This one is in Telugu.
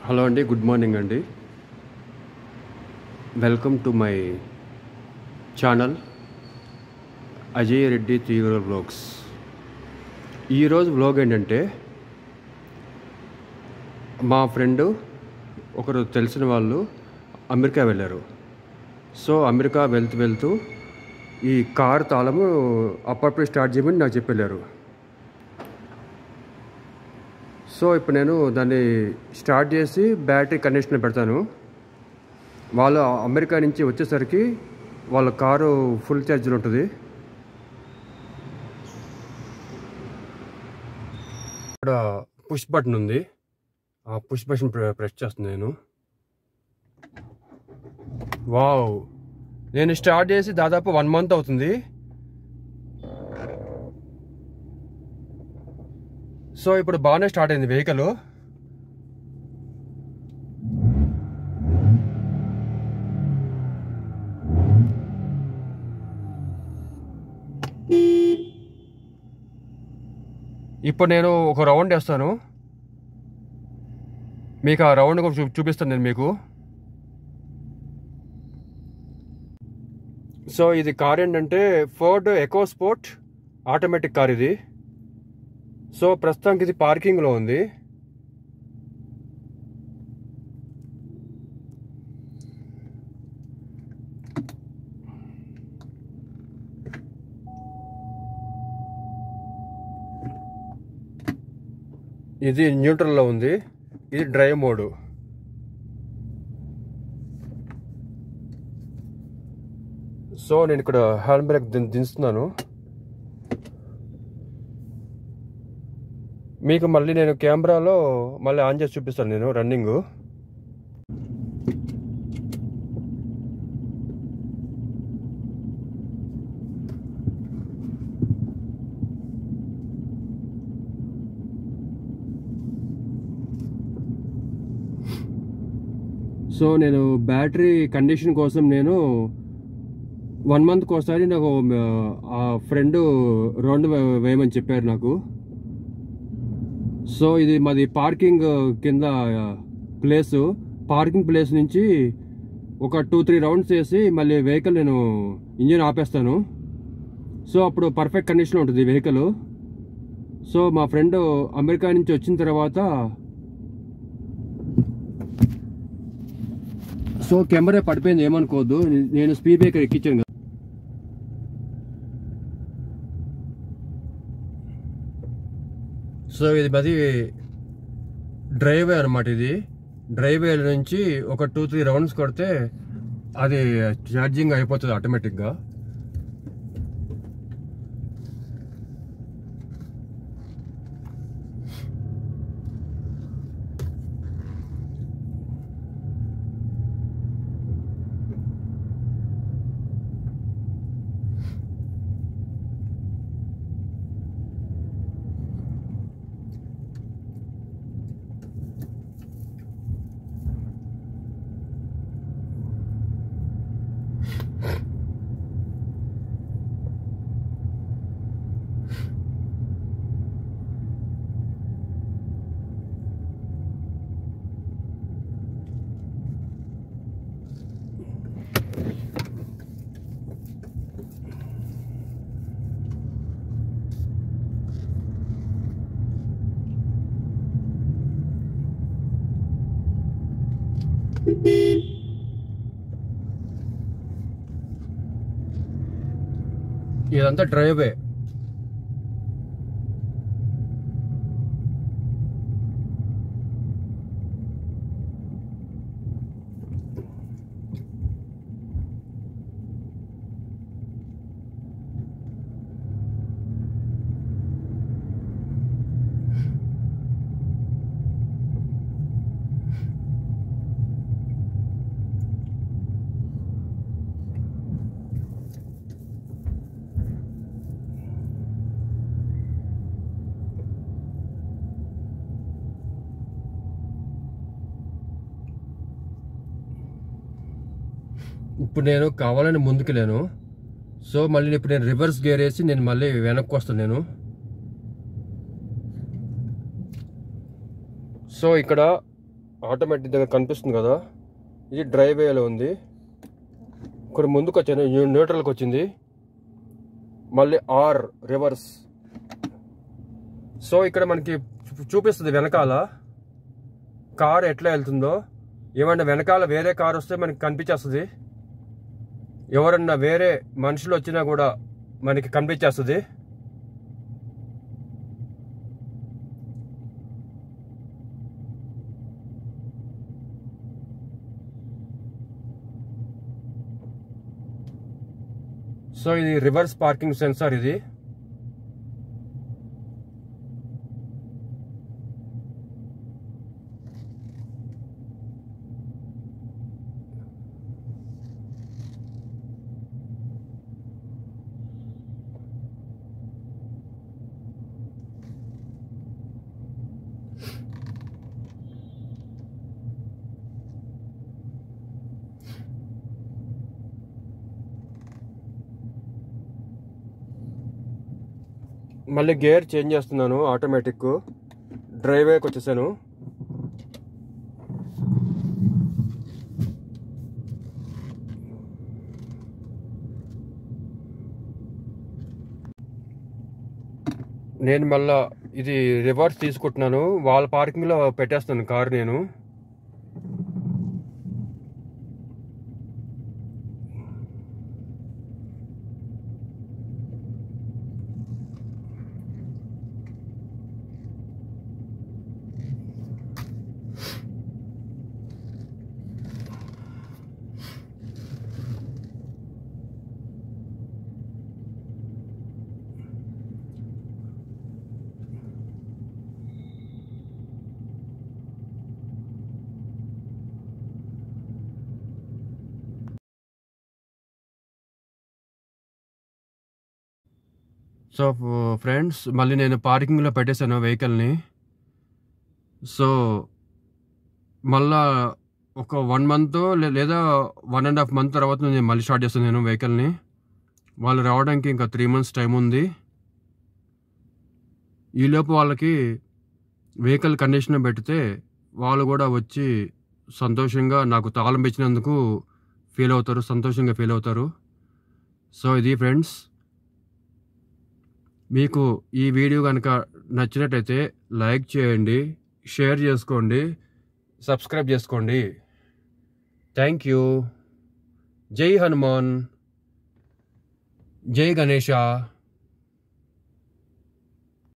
హలో అండి, గుడ్ మార్నింగ్ అండి. Welcome to my channel Ajay Reddy తీగల వ్లాగ్స్. ఈరోజు వ్లాగ్ ఏంటంటే, మా ఫ్రెండు ఒకరు తెలిసిన వాళ్ళు అమెరికా వెళ్ళారు. సో అమెరికా వెళ్తూ ఈ కార్ తాళము అప్పుడప్పుడు స్టార్ట్ చేయమని నాకు చెప్పారు. సో ఇప్పుడు నేను దాన్ని స్టార్ట్ చేసి బ్యాటరీ కండిషన్లో పెడతాను. వాళ్ళు అమెరికా నుంచి వచ్చేసరికి వాళ్ళ కారు ఫుల్ ఛార్జ్లో ఉంటుంది. ఇక్కడ పుష్ బటన్ ఉంది, ఆ పుష్ బటన్ ప్రెస్ చేస్తున్నాను నేను. వావ్, నేను స్టార్ట్ చేసి దాదాపు 1 month అవుతుంది. సో ఇప్పుడు బాగానే స్టార్ట్ అయింది వెహికల్. ఇప్పుడు నేను ఒక రౌండ్ వేస్తాను, మీకు ఆ రౌండ్ కూడా చూపిస్తాను నేను మీకు. సో ఇది కార్ ఏంటంటే Ford EcoSport automatic car ఇది. సో ప్రస్తుతానికి ఇది పార్కింగ్లో ఉంది. ఇది న్యూట్రల్లో ఉంది, ఇది డ్రైవ్ మోడ్. సో నేను ఇక్కడ హ్యాండ్ బ్రేక్ దించుతున్నాను. మీకు మళ్ళీ నేను కెమెరాలో మళ్ళీ ఆన్ చేసి చూపిస్తాను నేను రన్నింగ్. సో నేను బ్యాటరీ కండిషన్ కోసం నేను 1 monthకి ఒకసారి నాకు ఆ ఫ్రెండ్ రౌండ్ వేయమని చెప్పారు నాకు. సో ఇది మాది పార్కింగ్ కింద ప్లేసు. పార్కింగ్ ప్లేస్ నుంచి ఒక 2-3 రౌండ్స్ వేసి మళ్ళీ వెహికల్ నేను ఇంజిన్ ఆపేస్తాను. సో అప్పుడు పర్ఫెక్ట్ కండిషన్లో ఉంటుంది వెహికల్. సో మా ఫ్రెండ్ అమెరికా నుంచి వచ్చిన తర్వాత సో కెమెరా పడిపోయింది ఏమనుకోవద్దు, నేను స్పీడ్ బ్రేకర్ ఎక్కించాను కదా. సో ఇది మాది డ్రైవే అనమాట. ఇది డ్రైవే నుంచి ఒక 2-3 రౌండ్స్ కొడితే అది ఛార్జింగ్ అయిపోతుంది ఆటోమేటిక్గా. ఇదంతా డ్రైవే. ఇప్పుడు నేను కావాలని ముందుకెళ్ళాను. సో మళ్ళీ ఇప్పుడు నేను రివర్స్ గేర్ వేసి నేను మళ్ళీ వెనక్కి వస్తాను నేను. సో ఇక్కడ ఆటోమేటిక్ దగ్గర కనిపిస్తుంది కదా, ఇది డ్రైవేలో ఉంది. ఇక్కడ ముందుకు వచ్చాను, న్యూట్రల్కి వచ్చింది, మళ్ళీ ఆర్ రివర్స్. సో ఇక్కడ మనకి చూపిస్తుంది వెనకాల కార్ ఎట్లా వెళ్తుందో. ఏమన్నా వెనకాల వేరే కార్ వస్తే మనకి కనిపించేస్తుంది, ఎవరన్నా వేరే మనుషులు వచ్చినా కూడా మనకి కనిపించేస్తుంది. సో ఇది రివర్స్ పార్కింగ్ సెన్సార్. ఇది మళ్ళీ గేర్ చేంజ్ చేస్తున్నాను, ఆటోమేటిక్ డ్రైవేకి వచ్చేసాను. నేను మళ్ళా ఇది రివర్స్ తీసుకుంటున్నాను, వాళ్ళ పార్కింగ్లో పెట్టేస్తాను కారు నేను. సో ఫ్రెండ్స్, మళ్ళీ నేను పార్కింగ్లో పెట్టేశాను వెహికల్ని. సో మళ్ళా ఒక 1 month లేదా 1.5 month తర్వాత నేను మళ్ళీ స్టార్ట్ చేస్తాను నేను వెహికల్ని. వాళ్ళు రావడానికి ఇంకా 3 months టైం ఉంది. ఈలోపు వాళ్ళకి వెహికల్ కండిషన్ పెడితే వాళ్ళు కూడా వచ్చి సంతోషంగా నాకు తాళం ఇచ్చినందుకు సంతోషంగా ఫీల్ అవుతారు. సో ఇది ఫ్రెండ్స్, మీకు ఈ వీడియో కనుక నచ్చినట్టయితే లైక్ చేయండి, షేర్ చేసుకోండి, సబ్స్క్రైబ్ చేసుకోండి. Thank you. జై హనుమాన్, జై గణేష.